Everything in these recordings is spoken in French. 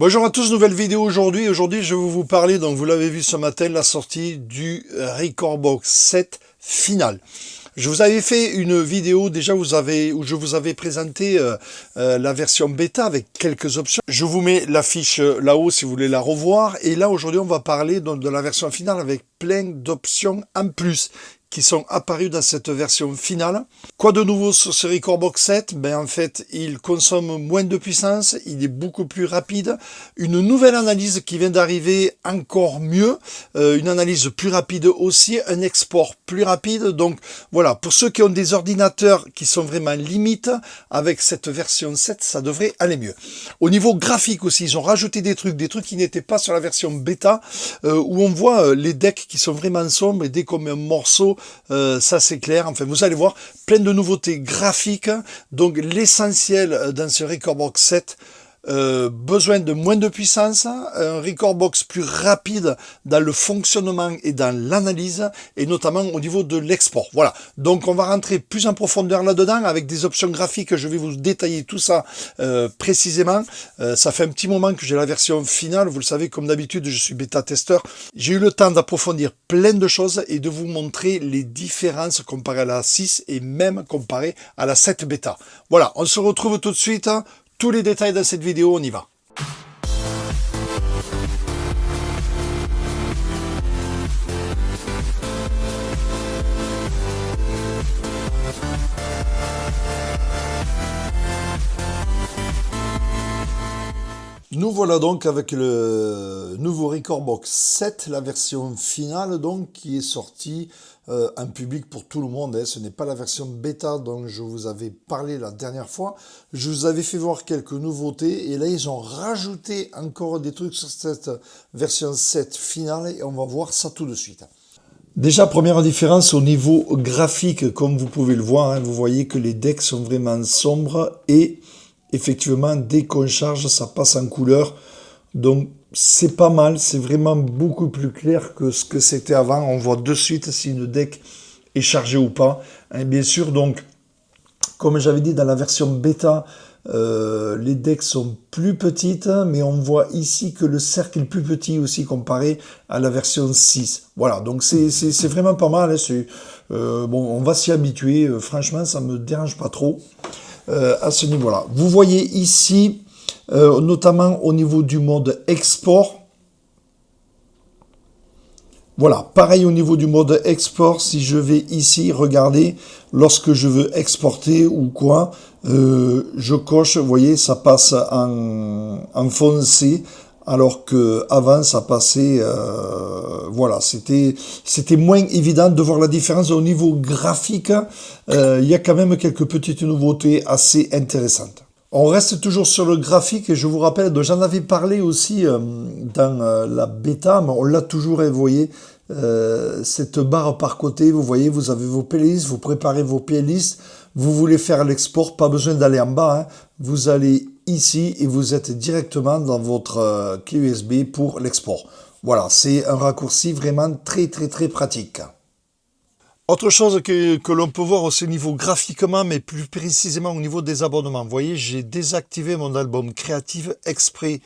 Bonjour à tous, nouvelle vidéo aujourd'hui. Aujourd'hui, je vais vous parler, donc vous l'avez vu ce matin, la sortie du Rekordbox 7 final. Je vous avais fait une vidéo déjà où je vous avais présenté la version bêta avec quelques options. Je vous mets la fiche là-haut si vous voulez la revoir. Et là, aujourd'hui, on va parler donc, de la version finale avec plein d'options en plus qui sont apparus dans cette version finale. Quoi de nouveau sur ce Rekordbox 7? Ben en fait, il consomme moins de puissance, il est beaucoup plus rapide. Une nouvelle analyse qui vient d'arriver, encore mieux. Une analyse plus rapide aussi, un export plus rapide. Donc voilà, pour ceux qui ont des ordinateurs qui sont vraiment limites, avec cette version 7, ça devrait aller mieux. Au niveau graphique aussi, ils ont rajouté des trucs qui n'étaient pas sur la version bêta, où on voit les decks qui sont vraiment sombres, et dès qu'on met un morceau, ça c'est clair. Enfin, vous allez voir, plein de nouveautés graphiques. Donc l'essentiel dans ce Rekordbox 7, besoin de moins de puissance, un Rekordbox plus rapide dans le fonctionnement et dans l'analyse, et notamment au niveau de l'export. Voilà, donc on va rentrer plus en profondeur là-dedans avec des options graphiques. Je vais vous détailler tout ça précisément. Ça fait un petit moment que j'ai la version finale, vous le savez, comme d'habitude je suis bêta-testeur. J'ai eu le temps d'approfondir plein de choses et de vous montrer les différences comparées à la 6 et même comparées à la 7 bêta. Voilà, on se retrouve tout de suite. Tous les détails dans cette vidéo, on y va. Nous voilà donc avec le nouveau Rekordbox 7, la version finale donc qui est sortie en public pour tout le monde. Hein. Ce n'est pas la version bêta dont je vous avais parlé la dernière fois. Je vous avais fait voir quelques nouveautés et là ils ont rajouté encore des trucs sur cette version 7 finale et on va voir ça tout de suite. Déjà, première différence au niveau graphique, comme vous pouvez le voir, hein, vous voyez que les decks sont vraiment sombres et effectivement, dès qu'on charge, ça passe en couleur. Donc, c'est pas mal. C'est vraiment beaucoup plus clair que ce que c'était avant. On voit de suite si une deck est chargée ou pas. Et bien sûr, donc, comme j'avais dit dans la version bêta, les decks sont plus petites, mais on voit ici que le cercle est plus petit aussi comparé à la version 6. Voilà, donc c'est vraiment pas mal. Hein, bon, on va s'y habituer. Franchement, ça me dérange pas trop. À ce niveau-là. Vous voyez ici, notamment au niveau du mode export. Voilà, pareil au niveau du mode export, si je vais ici, regardez, lorsque je veux exporter ou quoi, je coche, vous voyez, ça passe en foncé, alors que avant ça passait, voilà, c'était moins évident de voir la différence au niveau graphique. Il y a quand même quelques petites nouveautés assez intéressantes. On reste toujours sur le graphique et je vous rappelle, j'en avais parlé aussi dans la bêta, mais on l'a toujours, vous voyez, cette barre par côté, vous voyez, vous avez vos playlists, vous préparez vos playlists, vous voulez faire l'export, pas besoin d'aller en bas, hein, vous allez ici et vous êtes directement dans votre clé USB pour l'export. Voilà, c'est un raccourci vraiment très pratique. Autre chose que l'on peut voir aussi au niveau graphiquement, mais plus précisément au niveau des abonnements. Vous voyez, j'ai désactivé mon album Creative exprès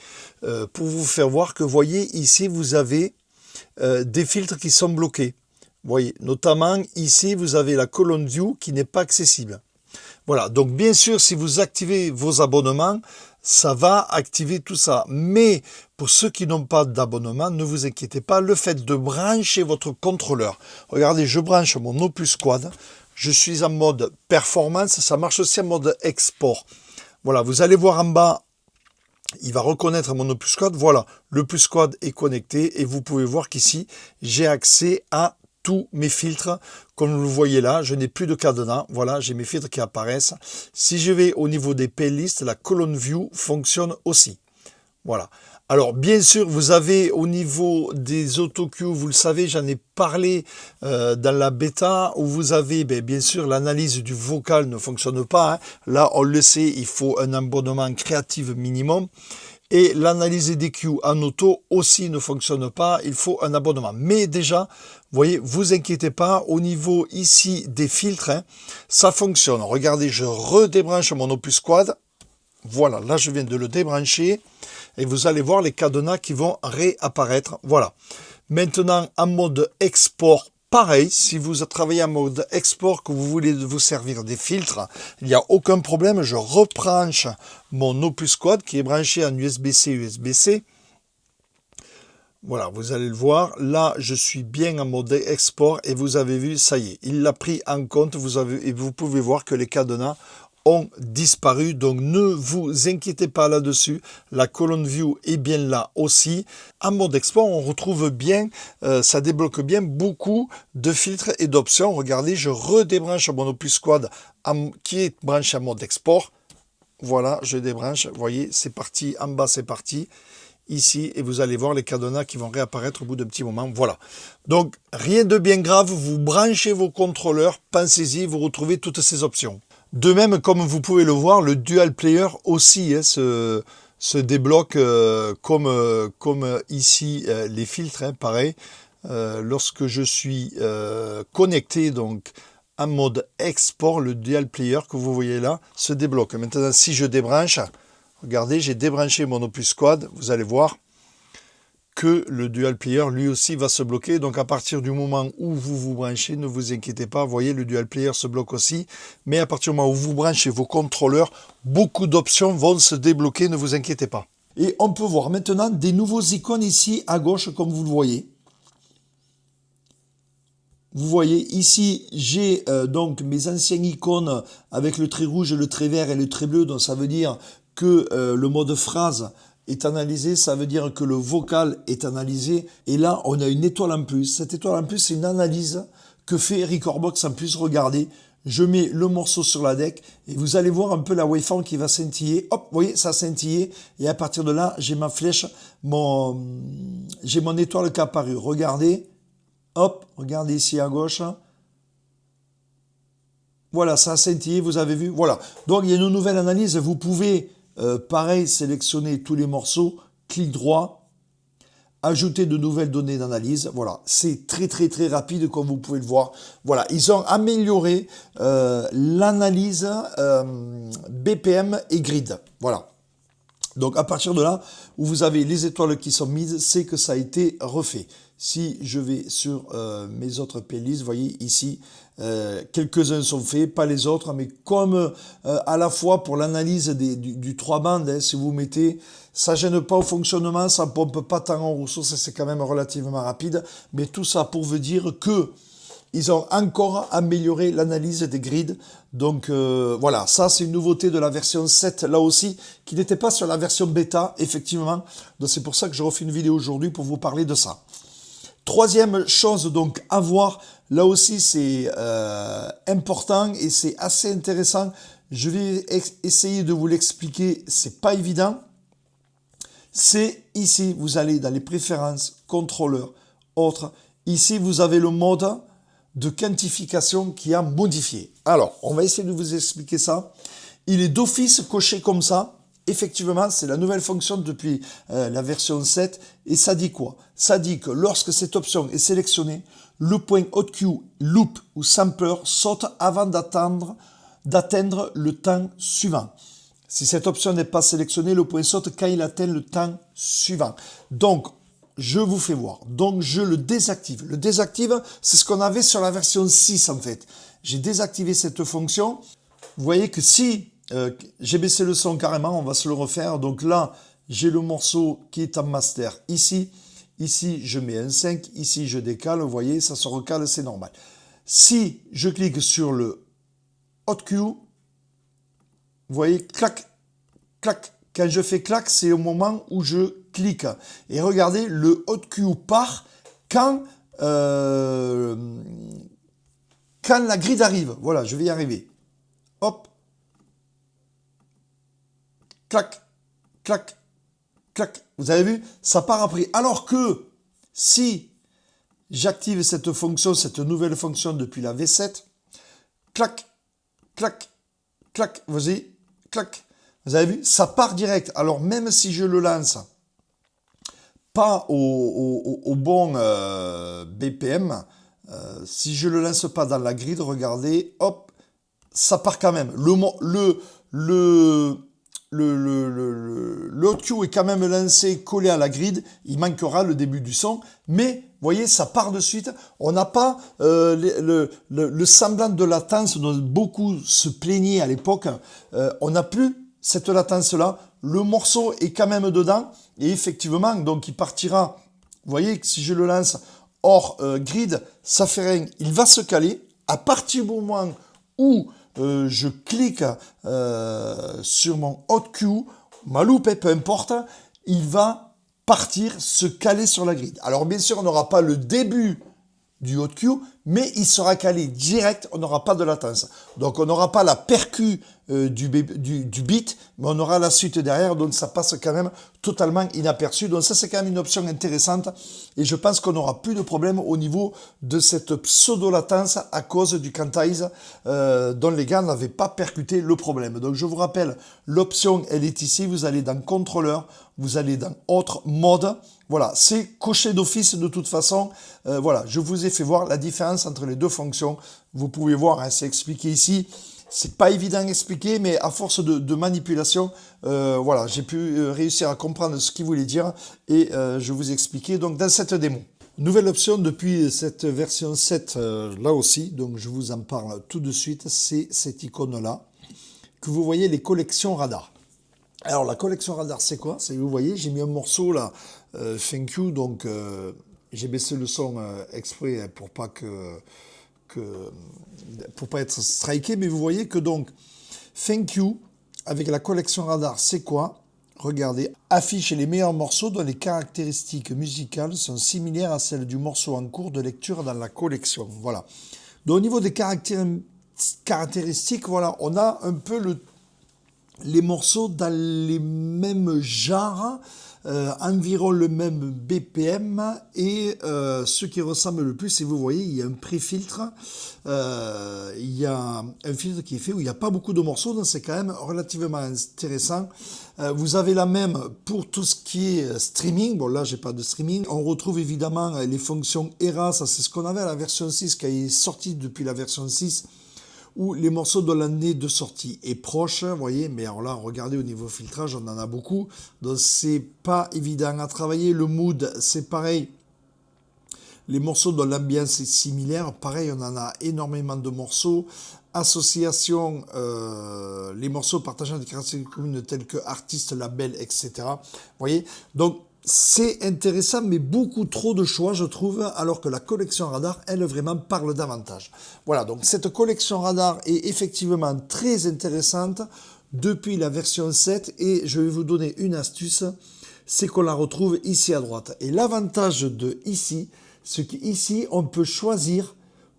pour vous faire voir que, vous voyez, ici, vous avez des filtres qui sont bloqués. Vous voyez, notamment ici, vous avez la colonne View qui n'est pas accessible. Voilà, donc bien sûr, si vous activez vos abonnements, ça va activer tout ça. Mais pour ceux qui n'ont pas d'abonnement, ne vous inquiétez pas, le fait de brancher votre contrôleur. Regardez, je branche mon Opus Quad, je suis en mode performance, ça marche aussi en mode export. Voilà, vous allez voir en bas, il va reconnaître mon Opus Quad. Voilà, l'Opus Quad est connecté et vous pouvez voir qu'ici, j'ai accès à tous mes filtres. Comme vous le voyez là, je n'ai plus de cadenas. Voilà, j'ai mes filtres qui apparaissent. Si je vais au niveau des playlists, la colonne View fonctionne aussi. Voilà. Alors, bien sûr, vous avez au niveau des autocues, vous le savez, j'en ai parlé dans la bêta, où vous avez, bien sûr, l'analyse du vocal ne fonctionne pas. Hein. Là, on le sait, il faut un abonnement Creative minimum. Et l'analyse des cues en auto aussi ne fonctionne pas, il faut un abonnement. Mais déjà, vous voyez, vous inquiétez pas, au niveau ici des filtres, hein, ça fonctionne. Regardez, je redébranche mon Opus Quad. Voilà, là je viens de le débrancher et vous allez voir les cadenas qui vont réapparaître. Voilà. Maintenant, en mode export, pareil, si vous travaillez en mode export, que vous voulez vous servir des filtres, il n'y a aucun problème. Je rebranche mon Opus Quad qui est branché en USB-C, USB-C. Voilà, vous allez le voir. Là, je suis bien en mode export et vous avez vu, ça y est, il l'a pris en compte. Et vous pouvez voir que les cadenas ont disparu, donc ne vous inquiétez pas là-dessus, la colonne view est bien là aussi. En mode export, on retrouve bien, ça débloque bien beaucoup de filtres et d'options. Regardez, je redébranche mon Opus Quad qui est branché en mode export. Voilà, je débranche, vous voyez, c'est parti, en bas c'est parti, ici, et vous allez voir les cadenas qui vont réapparaître au bout d'un petit moment. Voilà, donc rien de bien grave, vous branchez vos contrôleurs, pensez-y, vous retrouvez toutes ces options. De même, comme vous pouvez le voir, le Dual Player aussi se débloque comme ici les filtres, hein, pareil. Lorsque je suis connecté donc en mode export, le Dual Player que vous voyez là se débloque. Maintenant, si je débranche, regardez, j'ai débranché mon Opus Quad, vous allez voir que le Dual Player lui aussi va se bloquer. Donc à partir du moment où vous vous branchez, ne vous inquiétez pas, vous voyez, le Dual Player se bloque aussi. Mais à partir du moment où vous branchez vos contrôleurs, beaucoup d'options vont se débloquer, ne vous inquiétez pas. Et on peut voir maintenant des nouveaux icônes ici à gauche, comme vous le voyez. Vous voyez, ici, j'ai donc mes anciennes icônes avec le trait rouge, le trait vert et le trait bleu. Donc ça veut dire que le mode phrase est analysé, ça veut dire que le vocal est analysé. Et là, on a une étoile en plus. Cette étoile en plus, c'est une analyse que fait Recordbox en plus. Regardez, je mets le morceau sur la deck et vous allez voir un peu la waveform qui va scintiller. Hop, vous voyez, ça scintille. Et à partir de là, j'ai ma flèche, j'ai mon étoile qui est apparue. Regardez. Hop, regardez ici à gauche. Voilà, ça a scintillé, vous avez vu. Voilà. Donc, il y a une nouvelle analyse. Vous pouvez, pareil, sélectionner tous les morceaux. Clic droit. Ajouter de nouvelles données d'analyse. Voilà. C'est très, très, très rapide, comme vous pouvez le voir. Voilà. Ils ont amélioré l'analyse BPM et grid. Voilà. Donc, à partir de là, où vous avez les étoiles qui sont mises, c'est que ça a été refait. Si je vais sur mes autres playlists, vous voyez ici, quelques-uns sont faits, pas les autres, mais comme à la fois pour l'analyse du 3 bandes, hein, si vous mettez, ça gêne pas au fonctionnement, ça pompe pas tant en ressources, c'est quand même relativement rapide, mais tout ça pour vous dire que ils ont encore amélioré l'analyse des grids. Donc voilà, ça c'est une nouveauté de la version 7, là aussi, qui n'était pas sur la version bêta, effectivement. Donc c'est pour ça que je refais une vidéo aujourd'hui pour vous parler de ça. Troisième chose donc à voir, là aussi c'est important et c'est assez intéressant. Je vais essayer de vous l'expliquer, c'est pas évident. C'est ici, vous allez dans les préférences, contrôleurs, autres. Ici, vous avez le mode de quantification qui a modifié. Alors, on va essayer de vous expliquer ça. Il est d'office coché comme ça. Effectivement, c'est la nouvelle fonction depuis la version 7. Et ça dit quoi? Ça dit que lorsque cette option est sélectionnée, le point HotQ, loop ou sampler saute avant d'atteindre le temps suivant. Si cette option n'est pas sélectionnée, le point saute quand il atteint le temps suivant. Donc, je vous fais voir. Donc, je le désactive. Le désactive, c'est ce qu'on avait sur la version 6 en fait. J'ai désactivé cette fonction. Vous voyez que si j'ai baissé le son carrément, on va se le refaire. Donc là, j'ai le morceau qui est en master ici. Ici, je mets un 5. Ici, je décale. Vous voyez, ça se recale, c'est normal. Si je clique sur le HotQ, vous voyez, clac, clac. Quand je fais clac, c'est au moment où je clique. Et regardez, le HotQ part quand la grid arrive. Voilà, je vais y arriver. Hop. Clac, clac, clac. Vous avez vu? Ça part après. Alors que si j'active cette fonction, cette nouvelle fonction depuis la V7, clac, clac, clac, vous voyez, clac. Vous avez vu? Ça part direct. Alors même si je le lance pas au bon BPM, si je le lance pas dans la grid, regardez, hop, ça part quand même. Le le haut Q est quand même lancé collé à la grid, il manquera le début du son, mais vous voyez, ça part de suite. On n'a pas le semblant de latence dont beaucoup se plaignaient à l'époque. On n'a plus cette latence-là. Le morceau est quand même dedans, et effectivement, donc il partira. Vous voyez que si je le lance hors grid, ça fait rien. Il va se caler. À partir du moment où je clique sur mon hot Q, ma loupe, peu importe, il va partir, se caler sur la grid. Alors bien sûr, on n'aura pas le début du hot Q, mais il sera calé direct, on n'aura pas de latence. Donc on n'aura pas la percu du beat, mais on aura la suite derrière, donc ça passe quand même totalement inaperçu. Donc ça c'est quand même une option intéressante, et je pense qu'on n'aura plus de problème au niveau de cette pseudo-latence à cause du quantize dont les gars n'avaient pas percuté le problème. Donc je vous rappelle, l'option elle est ici, vous allez dans contrôleur, vous allez dans autre mode. Voilà, c'est coché d'office de toute façon. Voilà, je vous ai fait voir la différence entre les deux fonctions. Vous pouvez voir, hein, c'est expliqué ici. C'est pas évident à expliquer, mais à force de manipulation, voilà, j'ai pu réussir à comprendre ce qu'il voulait dire, et je vous expliquais donc dans cette démo. Nouvelle option depuis cette version 7, là aussi, donc je vous en parle tout de suite, c'est cette icône-là, que vous voyez, les collections radar. Alors la collection radar, c'est quoi? C'est, vous voyez, j'ai mis un morceau là, thank you, donc j'ai baissé le son exprès pour pas pour pas être striké, mais vous voyez que donc thank you avec la collection radar, c'est quoi? Regardez, affiche les meilleurs morceaux dont les caractéristiques musicales sont similaires à celles du morceau en cours de lecture dans la collection. Voilà. Donc au niveau des caractéristiques, voilà, on a un peu les morceaux dans les mêmes genres, environ le même BPM, et ce qui ressemble le plus, et vous voyez, il y a un pré-filtre, il y a un filtre qui est fait où il n'y a pas beaucoup de morceaux, donc c'est quand même relativement intéressant. Vous avez la même pour tout ce qui est streaming. Bon, là, j'ai pas de streaming. On retrouve évidemment les fonctions ERA, ça c'est ce qu'on avait à la version 6, qui est sortie depuis la version 6, où les morceaux de l'année de sortie est proche, vous voyez, mais alors là, regardez au niveau filtrage, on en a beaucoup, donc c'est pas évident à travailler. Le mood, c'est pareil, les morceaux dont l'ambiance est similaire, pareil, on en a énormément de morceaux. Association, les morceaux partageant des caractéristiques communes telles que artistes, labels, etc. Vous voyez, donc c'est intéressant, mais beaucoup trop de choix, je trouve, alors que la collection radar, elle, vraiment parle davantage. Voilà, donc cette collection radar est effectivement très intéressante depuis la version 7, et je vais vous donner une astuce, c'est qu'on la retrouve ici à droite. Et l'avantage de ici, c'est qu'ici, on peut choisir,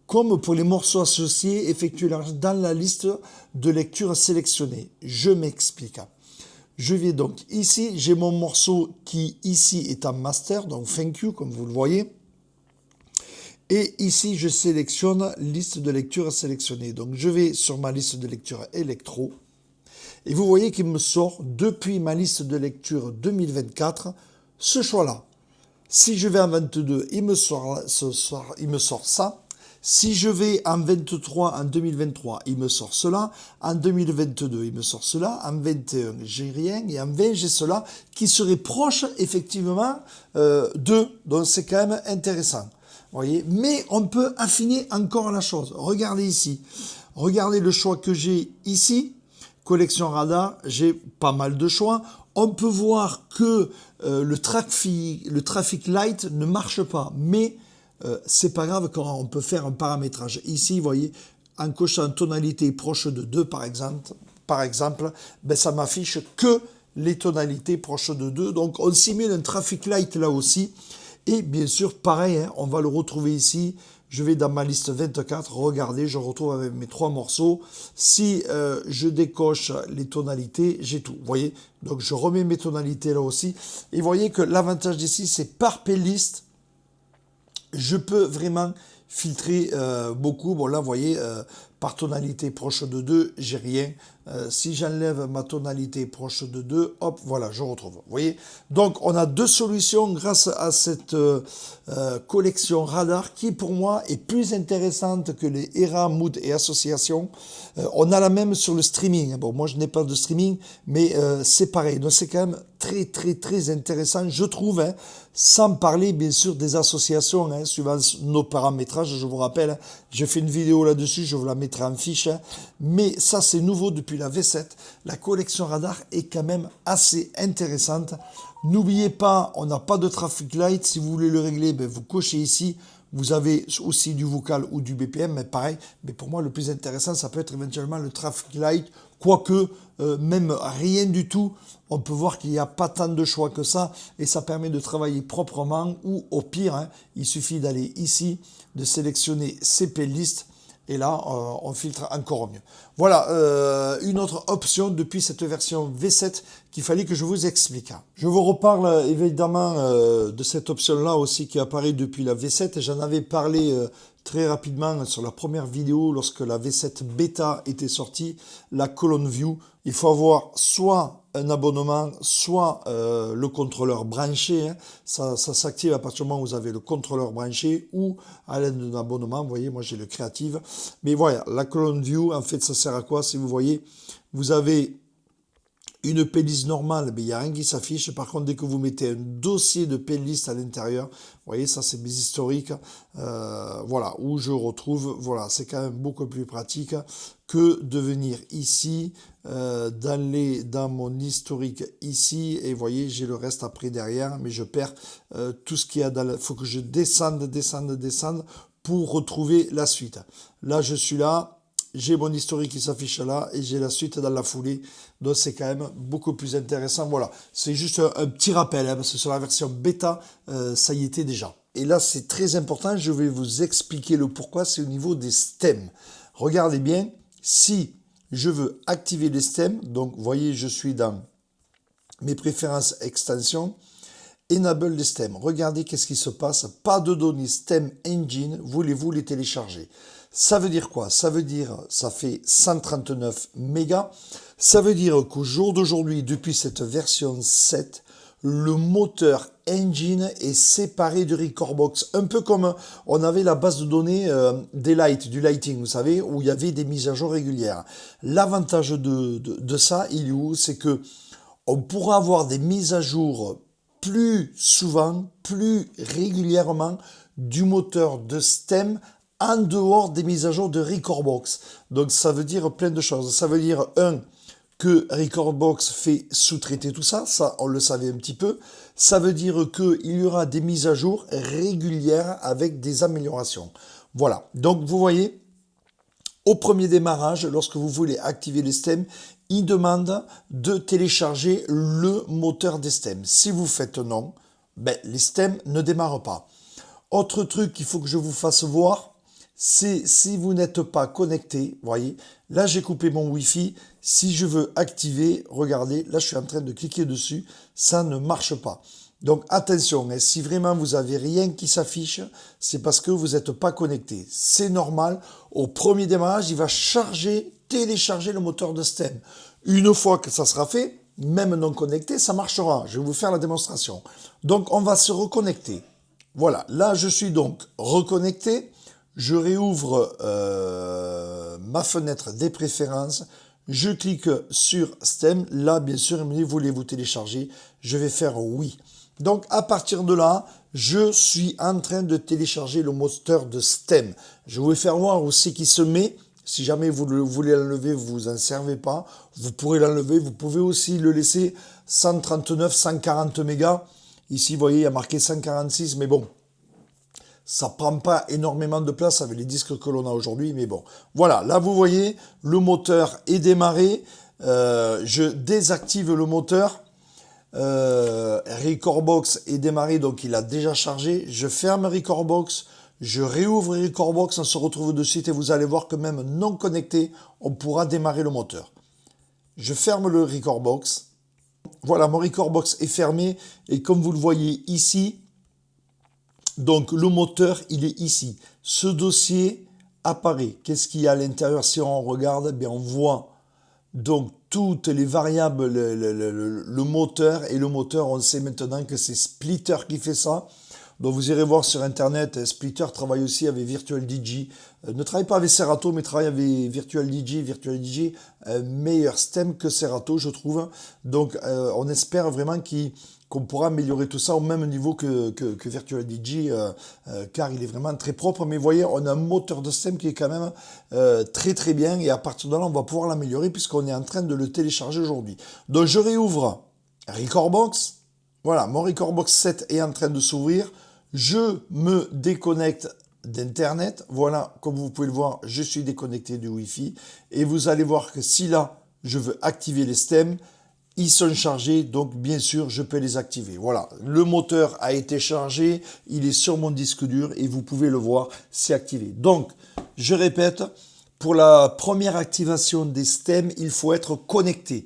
comme pour les morceaux associés, effectuer dans la liste de lecture sélectionnée. Je m'explique. Je vais donc ici, j'ai mon morceau qui ici est en master, donc thank you comme vous le voyez. Et ici, je sélectionne liste de lecture sélectionnée. Donc je vais sur ma liste de lecture électro. Et vous voyez qu'il me sort, depuis ma liste de lecture 2024, ce choix-là. Si je vais en 22, il me sort ça. Si je vais en 23, en 2023, il me sort cela. En 2022, il me sort cela. En 21, j'ai rien. Et en 20, j'ai cela qui serait proche, effectivement, d'eux. Donc, c'est quand même intéressant. Vous voyez, mais on peut affiner encore la chose. Regardez ici. Regardez le choix que j'ai ici. Collection radar, j'ai pas mal de choix. On peut voir que le traffic light ne marche pas. Mais c'est pas grave quand on peut faire un paramétrage. Ici, vous voyez, en cochant tonalité proche de 2, par exemple, ben, ça m'affiche que les tonalités proches de 2. Donc, on simule un traffic light là aussi. Et bien sûr, pareil, hein, on va le retrouver ici. Je vais dans ma liste 24, regardez, je retrouve avec mes 3 morceaux. Si je décoche les tonalités, j'ai tout. Vous voyez, donc je remets mes tonalités là aussi. Et vous voyez que l'avantage d'ici, c'est par playlist. Je peux vraiment filtrer beaucoup. Bon là, vous voyez, par tonalité proche de 2, j'ai rien. Si j'enlève ma tonalité proche de 2, hop, voilà, je retrouve. Vous voyez? Donc, on a deux solutions grâce à cette collection radar qui, pour moi, est plus intéressante que les ERA, Mood et Association. On a la même sur le streaming. Bon, moi, je n'ai pas de streaming, mais c'est pareil. Donc, c'est quand même très intéressant, je trouve, hein, sans parler, bien sûr, des associations, hein, suivant nos paramétrages. Je vous rappelle, hein, j'ai fait une vidéo là-dessus, je vous la mettrai en fiche. Hein, mais ça, c'est nouveau depuis la V7. La collection radar est quand même assez intéressante. N'oubliez pas, on n'a pas de traffic light. Si vous voulez le régler, ben, vous cochez ici. Vous avez aussi du vocal ou du BPM, mais pareil. Mais pour moi, le plus intéressant, ça peut être éventuellement le traffic light. Quoique, même rien du tout, on peut voir qu'il n'y a pas tant de choix que ça. Et ça permet de travailler proprement. Ou au pire, hein, il suffit d'aller ici, de sélectionner ces playlists. Et là, on filtre encore mieux. Voilà, une autre option depuis cette version V7 qu'il fallait que je vous explique. Je vous reparle évidemment de cette option-là aussi qui apparaît depuis la V7. J'en avais parlé très rapidement sur la première vidéo lorsque la V7 bêta était sortie, la colonne view. Il faut avoir soit un abonnement, soit le contrôleur branché. Hein. Ça s'active à partir du moment où vous avez le contrôleur branché ou à l'aide d'un abonnement. Vous voyez, moi j'ai le Creative. Mais voilà, la colonne view, en fait, ça sert à quoi? Si vous voyez, vous avez une playlist normale, mais il n'y a rien qui s'affiche. Par contre, dès que vous mettez un dossier de playlist à l'intérieur, vous voyez, ça c'est mes historiques, voilà, où je retrouve, voilà, c'est quand même beaucoup plus pratique que de venir ici, dans mon historique ici, et vous voyez, j'ai le reste après derrière, mais je perds tout ce qu'il y a dans il faut que je descende pour retrouver la suite. Là, je suis là. J'ai mon historique qui s'affiche là et j'ai la suite dans la foulée. Donc c'est quand même beaucoup plus intéressant. Voilà, c'est juste un petit rappel, hein, parce que sur la version bêta, ça y était déjà. Et là, c'est très important, je vais vous expliquer le pourquoi, c'est au niveau des stems. Regardez bien, si je veux activer les stems, donc vous voyez, je suis dans mes préférences extensions, Enable les stems. Regardez qu'est-ce qui se passe. Pas de données stem engine. Voulez-vous les télécharger? Ça veut dire quoi? Ça veut dire, ça fait 139 mégas. Ça veut dire qu'au jour d'aujourd'hui, depuis cette version 7, le moteur engine est séparé du Recordbox. Un peu comme on avait la base de données des lights, du lighting, vous savez, où il y avait des mises à jour régulières. L'avantage de ça, il est où? C'est que on pourra avoir des mises à jour plus souvent, plus régulièrement du moteur de stem en dehors des mises à jour de Recordbox. Donc ça veut dire plein de choses. Ça veut dire, que Recordbox fait sous-traiter tout ça, ça on le savait un petit peu. Ça veut dire qu'il y aura des mises à jour régulières avec des améliorations. Voilà, donc vous voyez, au premier démarrage, lorsque vous voulez activer les stems, il demande de télécharger le moteur des stems. Si vous faites non, ben, les stems ne démarrent pas. Autre truc qu'il faut que je vous fasse voir, c'est si vous n'êtes pas connecté, voyez, là j'ai coupé mon Wi-Fi, si je veux activer, regardez, là je suis en train de cliquer dessus, ça ne marche pas. Donc attention, hein, si vraiment vous avez rien qui s'affiche, c'est parce que vous n'êtes pas connecté. C'est normal, au premier démarrage, il va télécharger le moteur de stem. Une fois que ça sera fait, même non connecté, ça marchera. Je vais vous faire la démonstration. Donc on va se reconnecter. Voilà, là je suis donc reconnecté. Je réouvre ma fenêtre des préférences. Je clique sur Stem. Là, bien sûr, il me dit, voulez-vous télécharger? Je vais faire oui. Donc, à partir de là, je suis en train de télécharger le moteur de Stem. Je vais vous faire voir où c'est qui se met. Si jamais vous voulez l'enlever, vous en servez pas. Vous pourrez l'enlever. Vous pouvez aussi le laisser 139, 140 mégas. Ici, vous voyez, il y a marqué 146, mais bon. Ça prend pas énormément de place avec les disques que l'on a aujourd'hui, mais bon. Voilà, là vous voyez, le moteur est démarré. Je désactive le moteur. Recordbox est démarré, donc il a déjà chargé. Je ferme Recordbox. Je réouvre Recordbox, on se retrouve de suite et vous allez voir que même non connecté, on pourra démarrer le moteur. Je ferme le Recordbox. Voilà, mon Recordbox est fermé et comme vous le voyez ici, donc le moteur, il est ici. Ce dossier apparaît. Qu'est-ce qu'il y a à l'intérieur? Si on regarde, bien, on voit Donc toutes les variables, le moteur, et le moteur, on sait maintenant que c'est Splitter qui fait ça. Donc vous irez voir sur internet, Splitter travaille aussi avec Virtual DJ. Ne travaille pas avec Serato, mais travaille avec Virtual DJ. Virtual DJ, meilleur stem que Serato, je trouve. Donc on espère vraiment qu'on pourra améliorer tout ça au même niveau que Virtual DJ, car il est vraiment très propre. Mais vous voyez, on a un moteur de stem qui est quand même très très bien, et à partir de là, on va pouvoir l'améliorer puisqu'on est en train de le télécharger aujourd'hui. Donc je réouvre Recordbox. Voilà, mon Recordbox 7 est en train de s'ouvrir. Je me déconnecte d'Internet. Voilà, comme vous pouvez le voir, je suis déconnecté du Wi-Fi. Et vous allez voir que si là, je veux activer les stems, ils sont chargés, donc bien sûr, je peux les activer. Voilà, le moteur a été chargé, il est sur mon disque dur et vous pouvez le voir, c'est activé. Donc, je répète, pour la première activation des stems, il faut être connecté.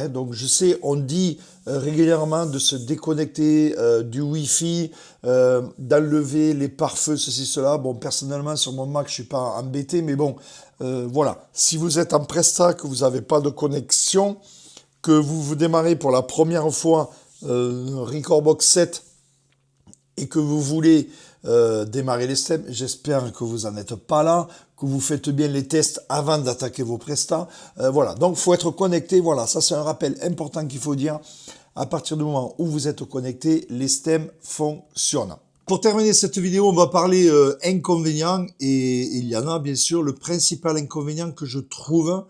Donc je sais, on dit régulièrement de se déconnecter du Wi-Fi, d'enlever les pare-feux, ceci, cela. Bon, personnellement, sur mon Mac, je suis pas embêté, mais bon, voilà. Si vous êtes en Presta, que vous n'avez pas de connexion, que vous démarrez pour la première fois Recordbox 7 et que vous voulez démarrer les stems, j'espère que vous n'en êtes pas là, que vous faites bien les tests avant d'attaquer vos prestats. Voilà, donc il faut être connecté. Voilà, ça c'est un rappel important qu'il faut dire. À partir du moment où vous êtes connecté, les stems fonctionnent. Pour terminer cette vidéo, on va parler inconvénients, et il y en a bien sûr. Le principal inconvénient que je trouve,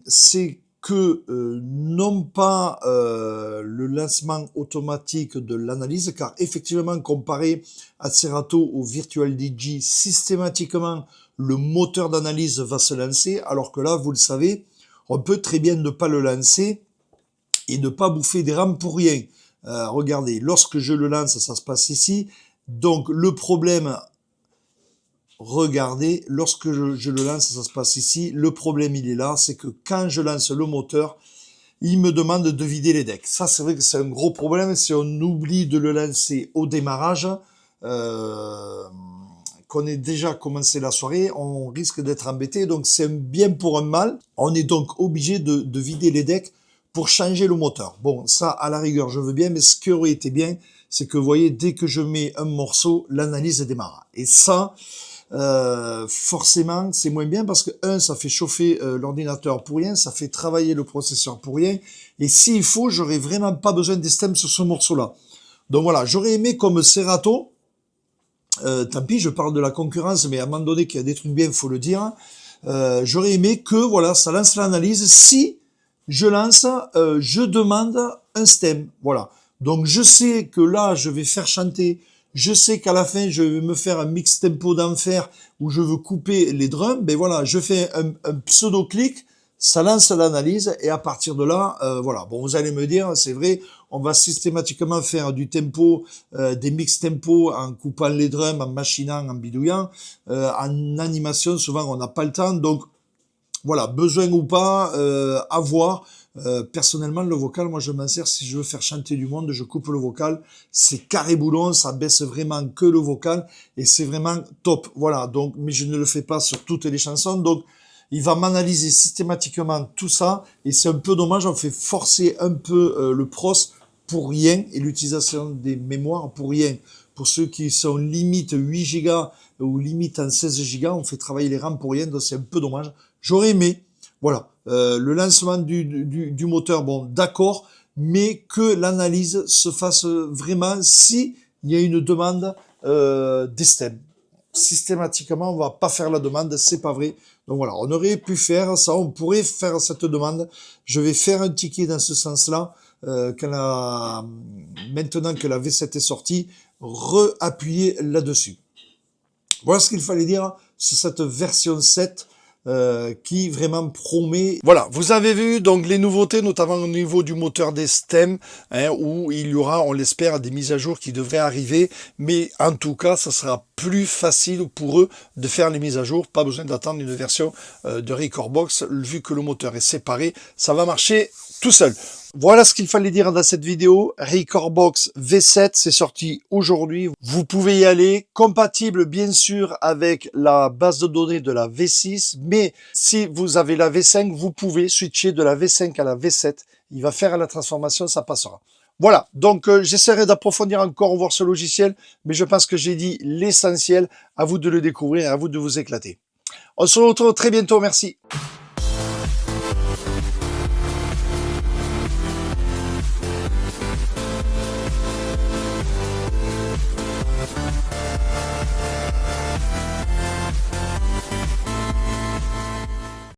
c'est que non pas le lancement automatique de l'analyse, car effectivement, comparé à Serato ou Virtual DJ, systématiquement, le moteur d'analyse va se lancer, alors que là, vous le savez, on peut très bien ne pas le lancer et ne pas bouffer des RAM pour rien. Regardez, lorsque je le lance, ça se passe ici. Donc, le problème... Regardez, lorsque je le lance, ça se passe ici. Le problème, il est là, c'est que quand je lance le moteur, il me demande de vider les decks. Ça, c'est vrai que c'est un gros problème. Si on oublie de le lancer au démarrage, qu'on ait déjà commencé la soirée, on risque d'être embêté. Donc, c'est un bien pour un mal. On est donc obligé de vider les decks pour changer le moteur. Bon, ça, à la rigueur, je veux bien, mais ce qui aurait été bien, c'est que, vous voyez, dès que je mets un morceau, l'analyse démarre. Et ça... forcément c'est moins bien, parce que ça fait chauffer l'ordinateur pour rien, ça fait travailler le processeur pour rien, et s'il faut, j'aurais vraiment pas besoin des stems sur ce morceau là. Donc voilà, j'aurais aimé comme Serato, tant pis, je parle de la concurrence, mais à un moment donné qu'il y a des trucs bien, faut le dire, j'aurais aimé que voilà, ça lance l'analyse. Si je lance, je demande un stem, voilà. Donc je sais que là je vais faire chanter, je sais qu'à la fin je vais me faire un mix tempo d'enfer où je veux couper les drums, ben voilà, je fais un pseudo-clic, ça lance l'analyse, et à partir de là, voilà. Bon, vous allez me dire, c'est vrai, on va systématiquement faire du tempo, des mix tempo en coupant les drums, en machinant, en bidouillant, en animation, souvent on n'a pas le temps, donc voilà, besoin ou pas, à voir. Personnellement, le vocal, moi je m'en sers si je veux faire chanter du monde, je coupe le vocal, c'est carré boulon, ça baisse vraiment que le vocal, et c'est vraiment top. Voilà, donc, mais je ne le fais pas sur toutes les chansons, donc il va m'analyser systématiquement tout ça, et c'est un peu dommage, on fait forcer un peu le pros pour rien, et l'utilisation des mémoires pour rien. Pour ceux qui sont limite 8 Go ou limite en 16 Go, on fait travailler les RAM pour rien, donc c'est un peu dommage. J'aurais aimé, voilà, le lancement du moteur, bon, d'accord, mais que l'analyse se fasse vraiment si il y a une demande des stems. Systématiquement, on va pas faire la demande, c'est pas vrai. Donc voilà, on aurait pu faire ça, on pourrait faire cette demande. Je vais faire un ticket dans ce sens-là, maintenant que la V7 est sortie, re-appuyer là-dessus. Voilà ce qu'il fallait dire sur cette version 7. Qui vraiment promet. Voilà, vous avez vu donc les nouveautés, notamment au niveau du moteur des stems, où il y aura, on l'espère, des mises à jour qui devraient arriver, mais en tout cas, ça sera plus facile pour eux de faire les mises à jour, pas besoin d'attendre une version de Recordbox, vu que le moteur est séparé, ça va marcher tout seul. Voilà ce qu'il fallait dire dans cette vidéo. Recordbox V7, c'est sorti aujourd'hui. Vous pouvez y aller. Compatible, bien sûr, avec la base de données de la V6. Mais si vous avez la V5, vous pouvez switcher de la V5 à la V7. Il va faire la transformation, ça passera. Voilà, donc j'essaierai d'approfondir encore, voir ce logiciel. Mais je pense que j'ai dit l'essentiel. À vous de le découvrir, à vous de vous éclater. On se retrouve très bientôt, merci.